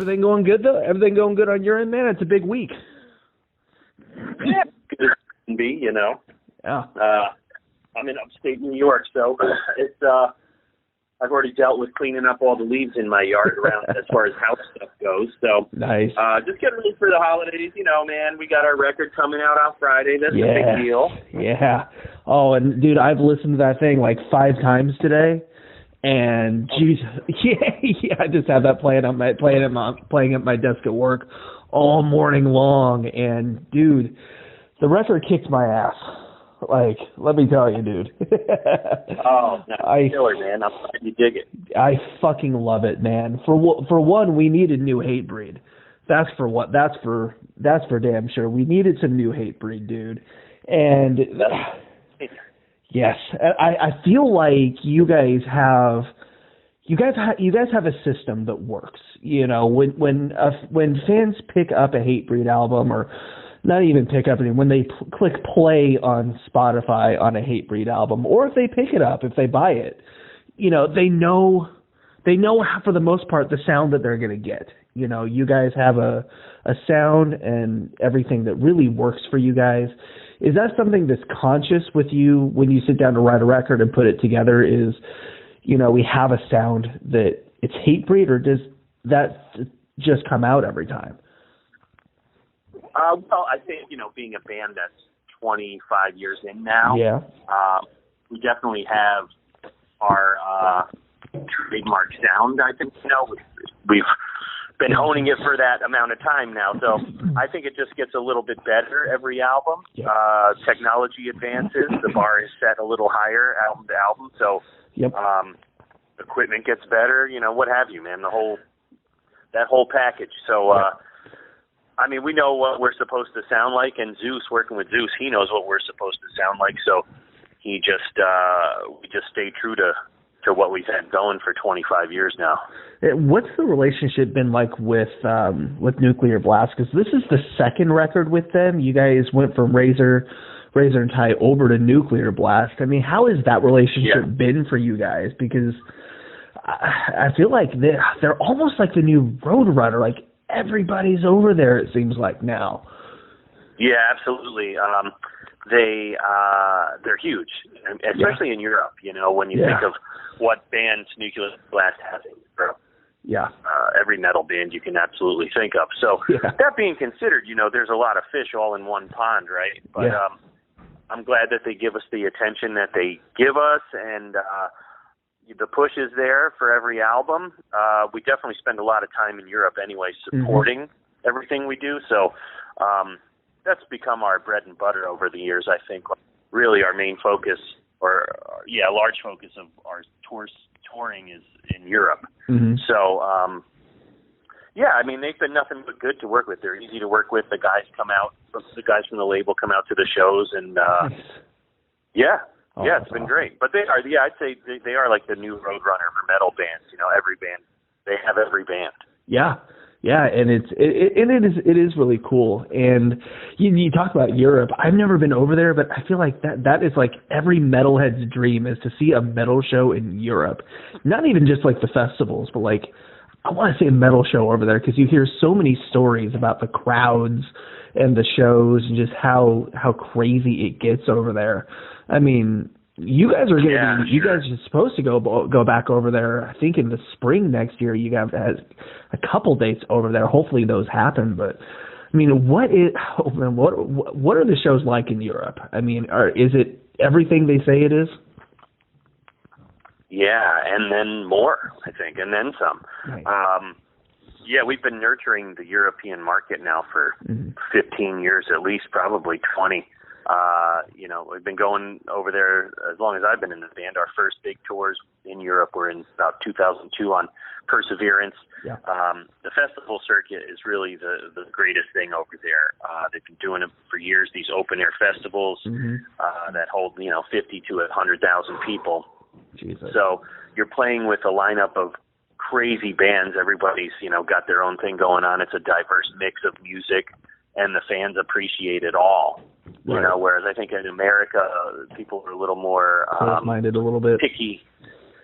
Everything going good though? Everything going good on your end, man? It's a big week. Yeah, good as it can be, Yeah. I'm in upstate New York, so it's I've already dealt with cleaning up all the leaves in my yard around as far as house stuff goes. So nice. Just getting ready for the holidays, man. We got our record coming out on Friday. That's a big deal. Yeah. Oh, and dude, I've listened to that thing like 5 times today. And geez, yeah, I just have that playing at my desk at work all morning long. And dude, the record kicked my ass. Like, let me tell you, dude. Oh, no, killer, man! I'm glad you dig it. I fucking love it, man. For one, we needed new Hatebreed. That's for damn sure. We needed some new Hatebreed, dude. And yes, I feel like you guys have a system that works. When fans pick up a Hatebreed album, or not even pick up when they click play on Spotify on a Hatebreed album, or if they pick it up, if they buy it, they know for the most part the sound that they're going to get. You guys have a sound and everything that really works for you guys. Is that something that's conscious with you when you sit down to write a record and put it together? Is, we have a sound that it's Hatebreed, or does that just come out every time? Well, I think, being a band that's 25 years in now, we definitely have our trademark sound, I think. We've been honing it for that amount of time now, so I think it just gets a little bit better every album. Technology advances, the bar is set a little higher album to album, so equipment gets better, what have you, man, that whole package. So we know what we're supposed to sound like, and Zeus, working with Zeus, he knows what we're supposed to sound like, so we just stay true to what we've had going for 25 years now. What's the relationship been like with Nuclear Blast? Because this is the second record with them. You guys went from Razor and Tie over to Nuclear Blast. I mean, how has that relationship been for you guys? Because I feel like they're almost like the new Roadrunner. Like, everybody's over there, it seems like now. Yeah, absolutely. They're huge, especially in Europe. When you think of what bands Nuclear Blast has in Europe. Yeah. Every metal band you can absolutely think of. So that being considered, there's a lot of fish all in one pond, right? But I'm glad that they give us the attention that they give us, and the push is there for every album. We definitely spend a lot of time in Europe anyway supporting everything we do. So that's become our bread and butter over the years, I think. Really our main focus, a large focus of our touring is in Europe. So, they've been nothing but good to work with. They're easy to work with. The guys from the label come out to the shows, and it's been great. But they are, I'd say they are like the new Roadrunner for metal bands. Every band, they have every band. Yeah, and it is really cool. And you talk about Europe. I've never been over there, but I feel like that is like every metalhead's dream, is to see a metal show in Europe. Not even just like the festivals, but like, I want to see a metal show over there, because you hear so many stories about the crowds and the shows and just how crazy it gets over there. I mean, you guys are you guys are supposed to go back over there, I think in the spring next year. You have a couple dates over there. Hopefully those happen. But I mean, what are the shows like in Europe? I mean, is it everything they say it is? Yeah, and then more, I think, and then some. Right. We've been nurturing the European market now for 15 years at least, probably 20. We've been going over there as long as I've been in the band. Our first big tours in Europe were in about 2002 on Perseverance. Yeah. The festival circuit is really the greatest thing over there. They've been doing it for years, these open-air festivals that hold, 50 to 100,000 people. Jesus. So you're playing with a lineup of crazy bands. Everybody's, got their own thing going on. It's a diverse mix of music, and the fans appreciate it all. Whereas I think in America, people are a little more close-minded, a little bit picky.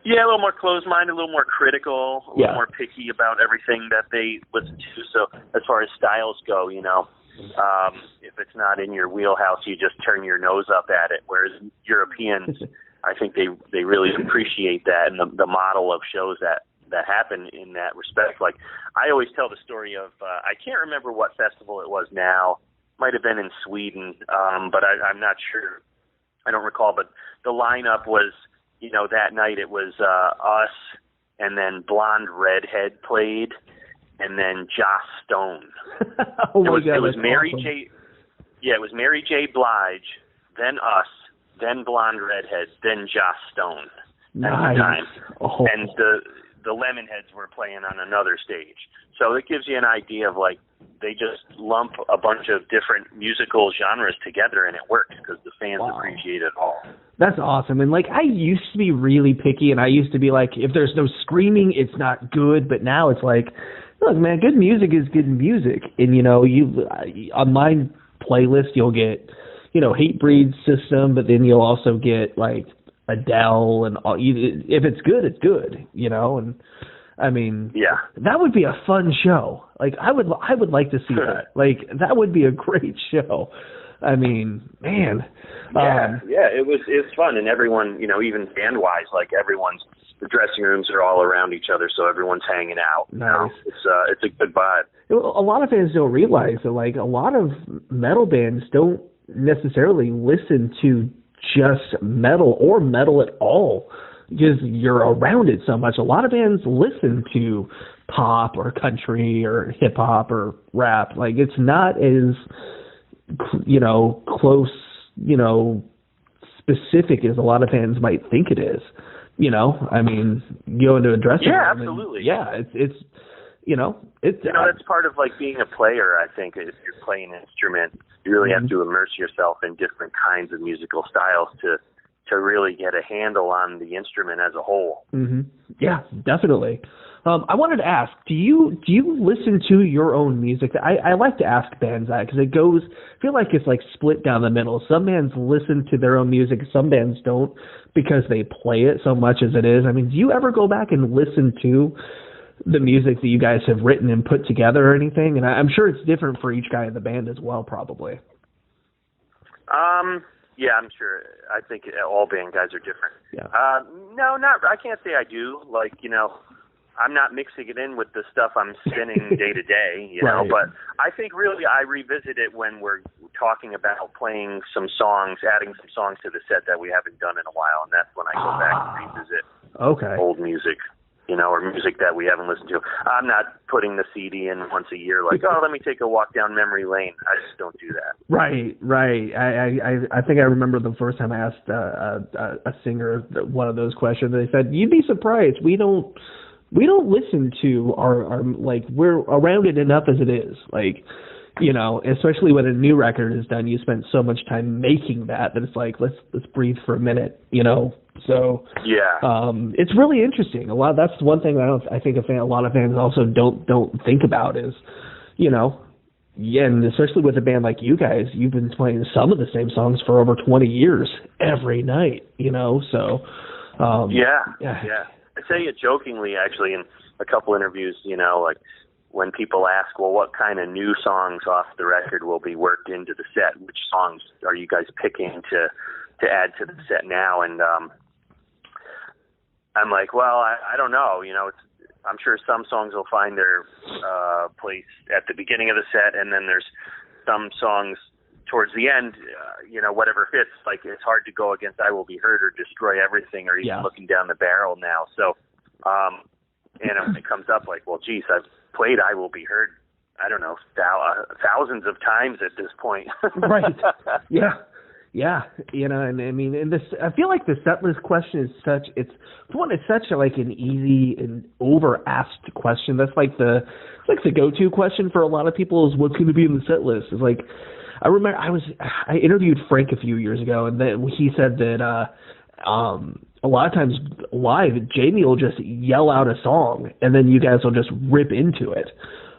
Yeah, a little more closed-minded, a little more critical, a little more picky about everything that they listen to. So as far as styles go, if it's not in your wheelhouse, you just turn your nose up at it. Whereas Europeans, I think they really appreciate that, and the model of shows that happen in that respect. Like, I always tell the story of, I can't remember what festival it was now. Might have been in Sweden, but I'm not sure. I don't recall, but the lineup was, that night it was us, and then Blonde Redhead played, and then Joss Stone. Oh my God, it was Mary awesome. J. Yeah, it was Mary J. Blige, then us, then Blonde Redhead, then Joss Stone. Nice. Oh. And the Lemonheads were playing on another stage. So it gives you an idea of, like, they just lump a bunch of different musical genres together, and it works because the fans appreciate it all. That's awesome. And, like, I used to be really picky, and I used to be like, if there's no screaming, it's not good. But now it's like, look, man, good music is good music. And, on my playlist, you'll get, Hatebreed System, but then you'll also get, like, Adele, and all. If it's good, it's good, and I mean, that would be a fun show. Like, I would like to see that. Like, that would be a great show. I mean, man. It's fun, and everyone, even band wise, like, the dressing rooms are all around each other, so everyone's hanging out. Nice. It's a good vibe. A lot of fans don't realize that, like, a lot of metal bands don't necessarily listen to just metal or metal at all, because you're around it so much. A lot of bands listen to pop or country or hip hop or rap. Like, it's not as, close, specific as a lot of fans might think it is. I mean, you go into a dressing room. Yeah, absolutely. It's that's part of, like, being a player. I think if you're playing an instrument, you really have to immerse yourself in different kinds of musical styles to really get a handle on the instrument as a whole. Mm-hmm. Yeah, definitely. I wanted to ask, do you listen to your own music? I like to ask bands that, because I feel like it's like split down the middle. Some bands listen to their own music, some bands don't, because they play it so much as it is. I mean, do you ever go back and listen to the music that you guys have written and put together or anything? And I'm sure it's different for each guy in the band as well, probably. Yeah, I'm sure. I think all band guys are different. Yeah. No, I can't say I do. Like, I'm not mixing it in with the stuff I'm spinning day to day, right. But I think really I revisit it when we're talking about playing some songs, adding some songs to the set that we haven't done in a while, and that's when I go back and revisit old music. Or music that we haven't listened to. I'm not putting the CD in once a year, like, let me take a walk down memory lane. I just don't do that. Right. I think I remember the first time I asked a singer one of those questions. They said, "You'd be surprised. We don't listen to our like, we're around it enough as it is. Like, especially when a new record is done, you spend so much time making that it's like, let's breathe for a minute, So it's really interesting. That's one thing I think a lot of fans also don't think about is, and especially with a band like you guys, you've been playing some of the same songs for over 20 years every night, so. I say it jokingly, actually, in a couple interviews, like, when people ask, well, what kind of new songs off the record will be worked into the set? Which songs are you guys picking to add to the set now? And I'm like, well, I don't know. I'm sure some songs will find their place at the beginning of the set, and then there's some songs towards the end, whatever fits. Like, it's hard to go against I Will Be Heard or Destroy Everything or even Looking Down the Barrel now. So, and it comes up like, well, geez, I've played I Will Be Heard, I don't know, thousands of times at this point. Right. Yeah. And I mean, I feel like the set list question is it's such like an easy and over asked question. That's like the go-to question for a lot of people is what's going to be in the set list. It's like, I remember I interviewed Frank a few years ago, and then he said that a lot of times live, Jamie will just yell out a song, and then you guys will just rip into it.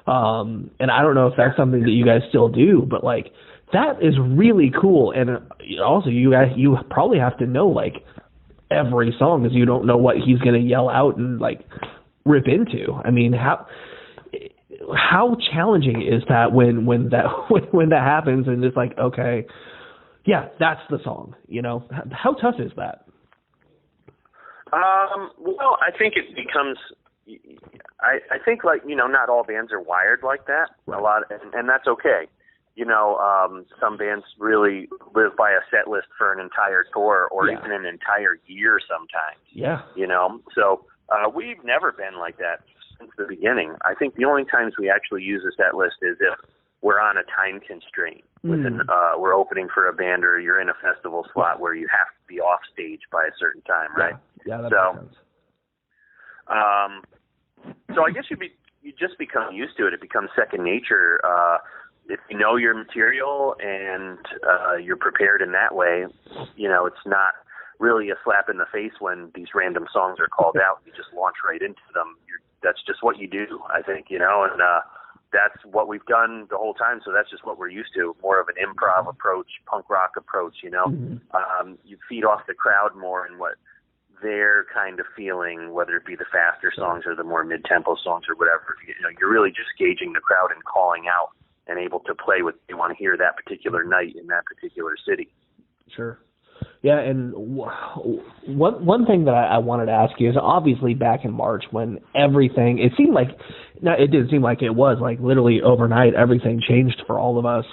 And I don't know if that's something that you guys still do, but like, that is really cool. And also, you probably have to know, like, every song because you don't know what he's going to yell out and like rip into. I mean, how challenging is that when that when that happens and it's like, okay, yeah, that's the song, you know? How tough is that? Well, I think it becomes, I think, like, you know, not all bands are wired like that. Right. A lot, and that's okay. You know, some bands really live by a set list for an entire tour or even an entire year sometimes. Yeah. You know, so we've never been like that since the beginning. I think the only times we actually use a set list is if we're on a time constraint. We're opening for a band or you're in a festival slot where you have to be off stage by a certain time, right? Yeah, that makes sense. So I guess you just become used to it. It becomes second nature. If you know your material and you're prepared in that way, you know, it's not really a slap in the face when these random songs are called out. You just launch right into them. That's just what you do, I think, you know, and that's what we've done the whole time. So that's just what we're used to, more of an improv approach, punk rock approach, you know. You feed off the crowd more and what they're kind of feeling, whether it be the faster songs or the more mid-tempo songs or whatever. You know, you're really just gauging the crowd and calling out and able to play what they want to hear that particular night in that particular city. Sure. Yeah, and one thing that I wanted to ask you is obviously back in March when everything, it seemed like, it didn't seem like it was, like literally overnight everything changed for all of us.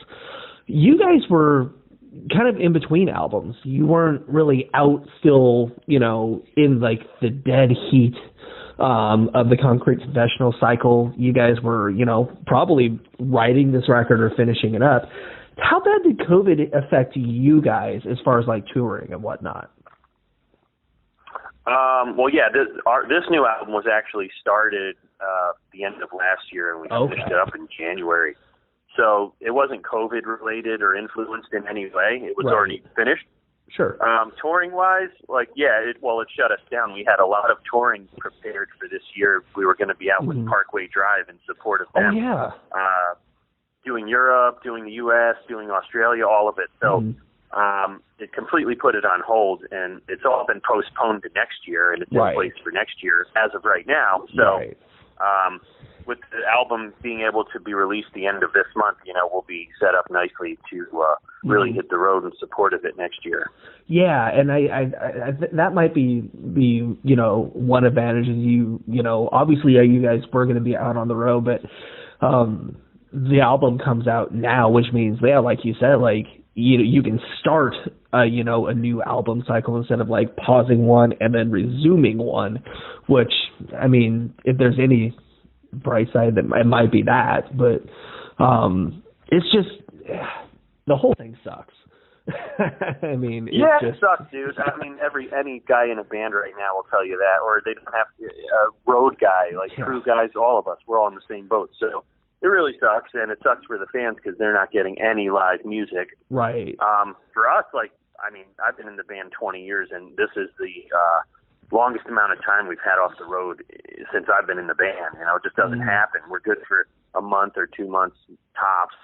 You guys were kind of in between albums. You weren't really out still, you know, in like the dead heat of the Concrete Confessional cycle. You guys were, you know, probably writing this record or finishing it up. How bad did COVID affect you guys as far as like touring and whatnot? Well, yeah, this new album was actually started the end of last year, and we finished it up in January. So it wasn't COVID related or influenced in any way. It was already finished. Sure. Touring wise, like, it shut us down. We had a lot of touring prepared for this year. We were going to be out with Parkway Drive in support of them. Doing Europe, doing the U.S., doing Australia, all of it. So it completely put it on hold, and it's all been postponed to next year, and it's in place for next year as of right now. So with the album being able to be released the end of this month, you know, we'll be set up nicely to really hit the road in support of it next year. Yeah, and I that might be you know, one advantage is you know, obviously you guys were going to be out on the road, but the album comes out now, which means, like you said, like you can start you know, a new album cycle instead of like pausing one and then resuming one, which, I mean, if there's any bright side, that it might be that, but it's just, the whole thing sucks. I mean, it sucks, dude. I mean, any guy in a band right now will tell you that, or they don't have a road guy, like crew guys, all of us, we're all in the same boat. So it really sucks, and it sucks for the fans because they're not getting any live music. Right. For us, like, I mean, I've been in the band 20 years, and this is the longest amount of time we've had off the road since I've been in the band. You know, it just doesn't happen. We're good for a month or 2 months tops,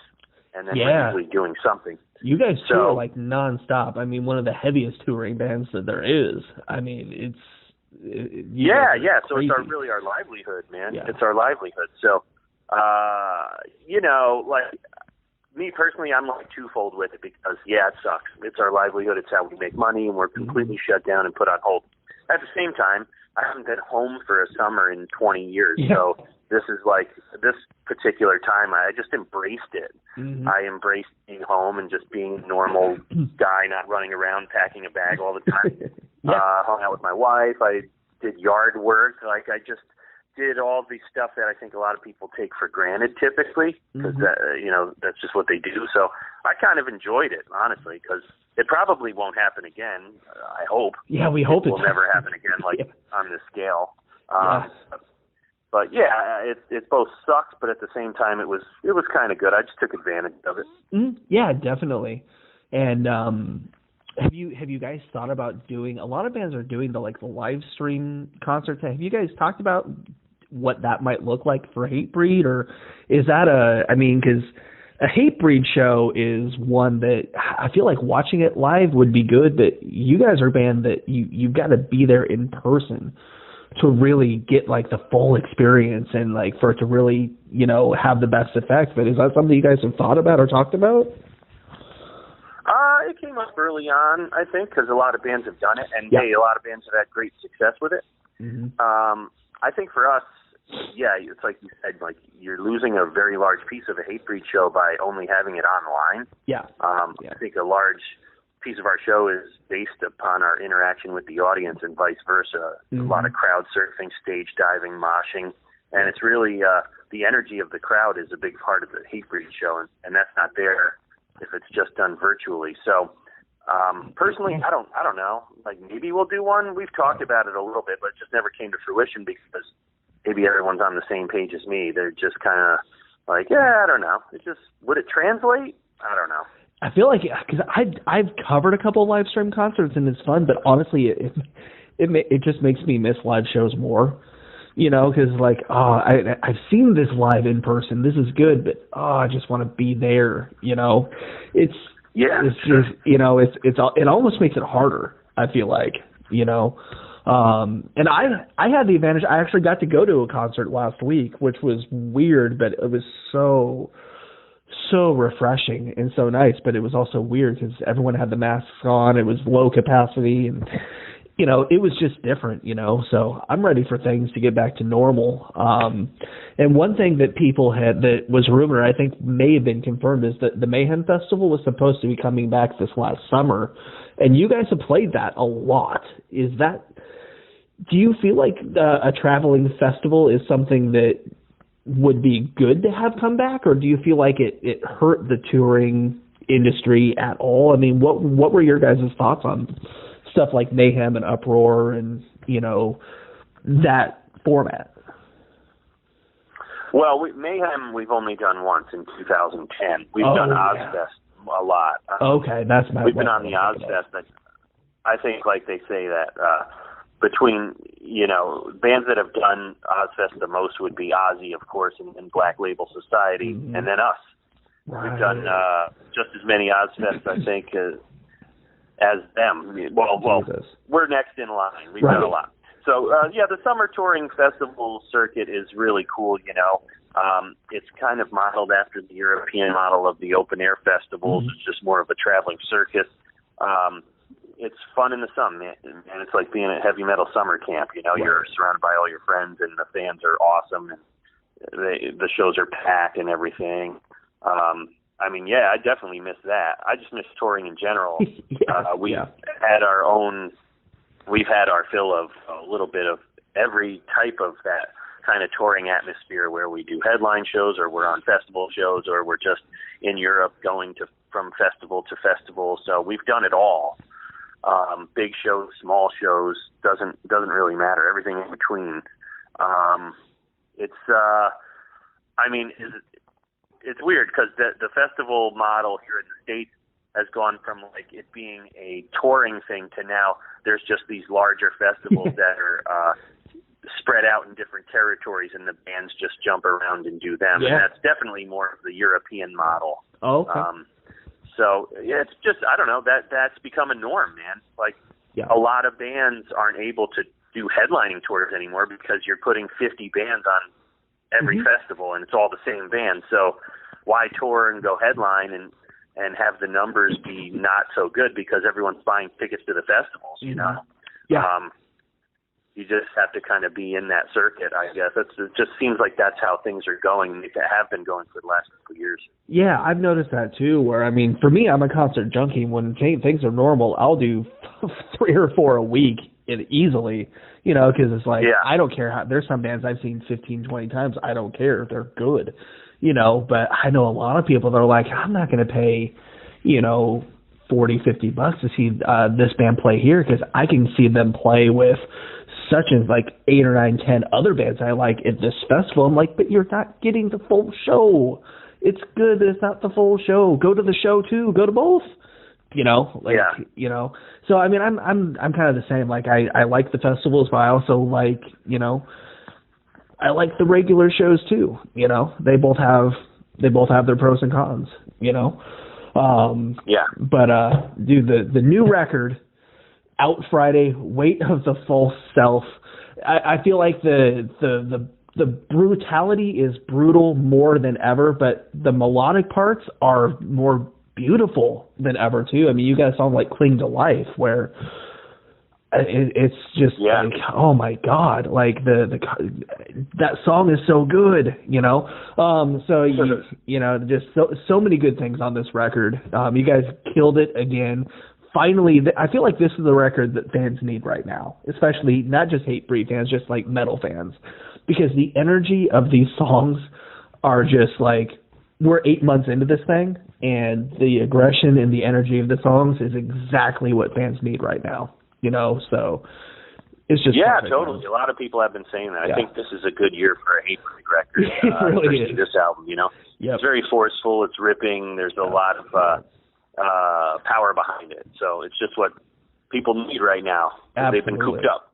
and then we're usually doing something. You guys tour like nonstop. I mean, one of the heaviest touring bands that there is. I mean, it's So it's really our livelihood, man. Yeah. It's our livelihood. So, you know, like me personally, I'm like twofold with it because it sucks. It's our livelihood. It's how we make money, and we're completely shut down and put on hold. At the same time, I haven't been home for a summer in 20 years. So this is like, this particular time, I just embraced it. I embraced being home and just being a normal guy, not running around packing a bag all the time. Hung out with my wife. I did yard work. Like, I just did all the stuff that I think a lot of people take for granted typically, because you know, that's just what they do. So I kind of enjoyed it, honestly, because it probably won't happen again. I hope. Yeah, we hope it will never happen again, like on this scale. But it both sucks, but at the same time, it was kind of good. I just took advantage of it. Yeah, definitely. And have you guys thought about doing? A lot of bands are doing the live stream concerts. Have you guys talked about what that might look like for Hatebreed, or is that I mean, because a Hatebreed show is one that I feel like watching it live would be good, but you guys are a band that you've got to be there in person to really get like the full experience and like for it to really, have the best effect. But is that something you guys have thought about or talked about? It came up early on, I think, because a lot of bands have done it, and a lot of bands have had great success with it. Mm-hmm. I think for us, it's like you said, like you're losing a very large piece of a Hatebreed show by only having it online. I think a large piece of our show is based upon our interaction with the audience and vice versa. Mm-hmm. A lot of crowd surfing, stage diving, moshing, and it's really the energy of the crowd is a big part of the Hatebreed show, and that's not there if it's just done virtually. So personally, I don't know. Like maybe we'll do one. We've talked about it a little bit, but it just never came to fruition because maybe everyone's on the same page as me. They're just kind of like, I don't know. Would it translate? I don't know. I feel like because I've covered a couple of live stream concerts and it's fun, but honestly, it just makes me miss live shows more. Because like, I've seen this live in person. This is good, but I just want to be there. It almost makes it harder. I feel like, and I had the advantage. I actually got to go to a concert last week, which was weird, but it was so refreshing and so nice. But it was also weird because everyone had the masks on. It was low capacity and. It was just different, so I'm ready for things to get back to normal. And one thing that people had that was rumored, I think may have been confirmed, is that the Mayhem Festival was supposed to be coming back this last summer, and you guys have played that a lot. Do you feel like a traveling festival is something that would be good to have come back, or do you feel like it hurt the touring industry at all? I mean, what were your guys' thoughts on stuff like Mayhem and Uproar and, that format? Well, Mayhem we've only done once in 2010. We've done Ozfest a lot. Okay, that's my. We've been on the Ozfest. I think, like they say that between bands that have done Ozfest the most would be Ozzy, of course, and Black Label Society, and then us. Right. We've done just as many Ozfests, I think, as them. Well, we're next in line. We've done a lot. So, the summer touring festival circuit is really cool, It's kind of modeled after the European model of the open-air festivals. Mm-hmm. It's just more of a traveling circus. It's fun in the sun, man. And it's like being at heavy metal summer camp, You're surrounded by all your friends, and the fans are awesome, and the shows are packed and everything. I definitely miss that. I just miss touring in general. We've had our fill of a little bit of every type of that kind of touring atmosphere where we do headline shows or we're on festival shows or we're just in Europe going from festival to festival. So we've done it all. Big shows, small shows, doesn't really matter. Everything in between. It's weird because the festival model here in the States has gone from like it being a touring thing to now there's just these larger festivals that are spread out in different territories and the bands just jump around and do them. Yeah. And that's definitely more of the European model. Oh, okay. It's just, I don't know, that's become a norm, man. Like a lot of bands aren't able to do headlining tours anymore because you're putting 50 bands on every festival and it's all the same band. So why tour and go headline and have the numbers be not so good because everyone's buying tickets to the festivals, Yeah. You just have to kind of be in that circuit, I guess. It just seems like that's how things are going. They have been going for the last couple of years. Yeah, I've noticed that too, where, for me, I'm a concert junkie. When things are normal, I'll do 3 or 4 a week easily, because it's like, I don't care how, there's some bands I've seen 15, 20 times. I don't care. They're good, but I know a lot of people that are like, I'm not going to pay, $40, $50 to see this band play here because I can see them play with such as like 8 or 9, 10 other bands I like at this festival. I'm like, but you're not getting the full show. It's good, but it's not the full show. Go to the show too. Go to both. So I'm kind of the same. Like I like the festivals, but I also like, I like the regular shows too. They both have They both have their pros and cons, you know. Yeah. But dude, the new record out Friday, Weight of the False Self. I feel like the brutality is brutal more than ever, but the melodic parts are more beautiful than ever too. I mean, you got a song like "Cling to Life" where it's just like, oh my God, like that song is so good, you know. So you know, just so many good things on this record. You guys killed it again. Finally, I feel like this is the record that fans need right now, especially not just Hatebreed fans, just like metal fans, because the energy of these songs are just like, we're 8 months into this thing, and the aggression and the energy of the songs is exactly what fans need right now, you know. So it's just perfect, totally. Man. A lot of people have been saying that. Yeah. I think this is a good year for a Hatebreed record. It really is. This album, you know, It's very forceful. It's ripping. There's a lot of power behind it. So it's just what people need right now. Absolutely. They've been cooped up.